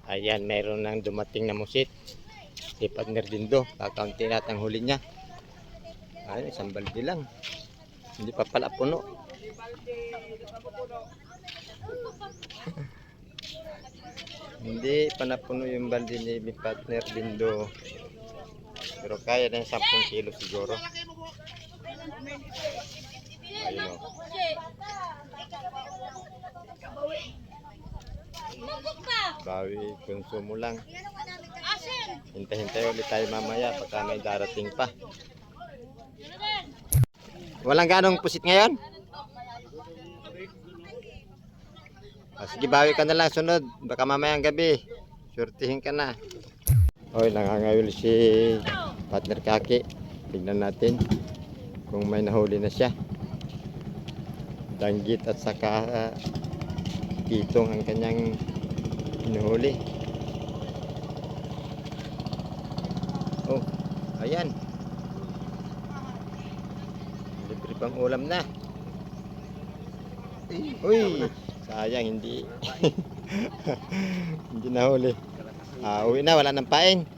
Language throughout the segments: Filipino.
Ayan, mayroon nang dumating na musit. Si Partner Dindo, kakaunti natin ang huli niya. Ayun, isang balde lang. Hindi pa pala puno. Hindi pa napuno yung balde ni Partner Dindo. Pero kaya na yung 10 kilo siguro. Ayun o. Bawi konsumo lang. Hintay-hintay ulit tayo mamaya pagka may darating pa. Walang ganong pusit ngayon? Sige, bawi ka na lang sunod. Baka mamayang gabi surtihin ka na. Hoy, nangangawil si Partner Kaki. Tignan natin kung may nahuli na siya. Danggit at saka kitong ang kanyang inuhuli. Oh, ayan. Libre pang ulam na. Uy, sayang hindi. Hindi nahuli. Uwi na, wala nang pain.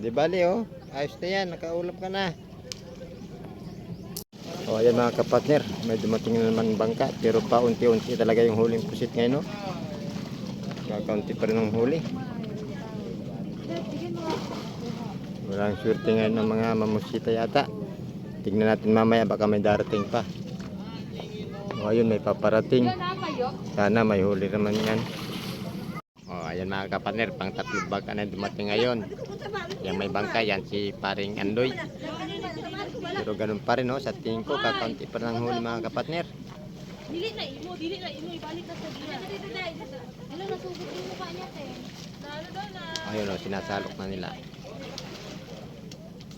Di bali oh. Ayos na yan, nakaulam ka na. O ayan mga kapatner, may dumating na naman bangka. Pero pa unti-unti talaga yung huling pusit ngayon, no? Kakaunti pa rin ang huli. Walang swerte ngayon ng mga mamusita yata. Tignan natin mamaya, baka may darating pa. O ayun, may paparating. Sana may huli naman yan. O ayan mga kapatner, pang 3 bangka na dumating ngayon. Yang may bangka yan si paring Andoy. Pero ganun pa rin, no? Sa tingin ko kakaunti pa lang huli mga kapatner. Dili na imo, ibalik na sa diyan. Hello, nasugod yung mukha niya, te. Ayun, no, sinasalok na nila.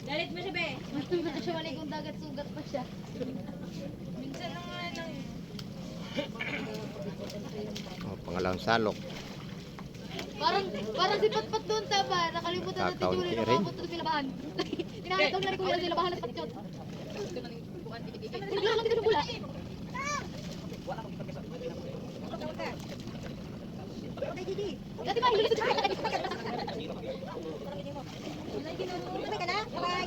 Dalit mo siya, be. Matugot siya wala kung dagat, sugat pa siya. Minsan lang nga lang. O, pangalawang salok. Parang si Patpat doon, tama. Nakalimutan natin yung Kakaunti rin. nakabot sa labahan. Pinakita ko na rin kung yung labahan at patchot. Pinaglalang dito ng bula. Dati ba, hilulis ito. Kami ka na? Bye-bye.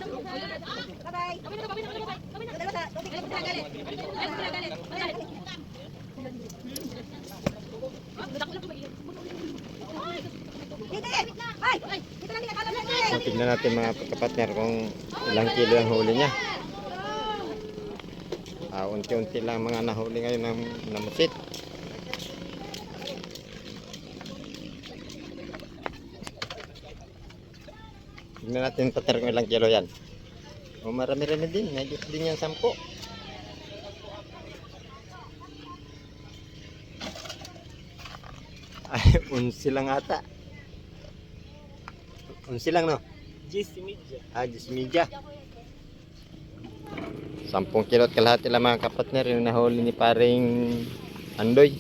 Bye-bye. Kami na. Dalawa sa, tubig. Alam ko sila galit. So, tignan natin mga kapatner kung ilang kilo ang huli niya. Unti-unti lang mga nahuli ngayon ng namusit. Tignan natin partner kung ilang kilo yan. O marami-rami din, medyo din yan 10. Ay, 11 lang ata. 11 lang, no? 10 media. 10 kilo at kalahati lang mga kapatner yung nahuli ni paring Andoy.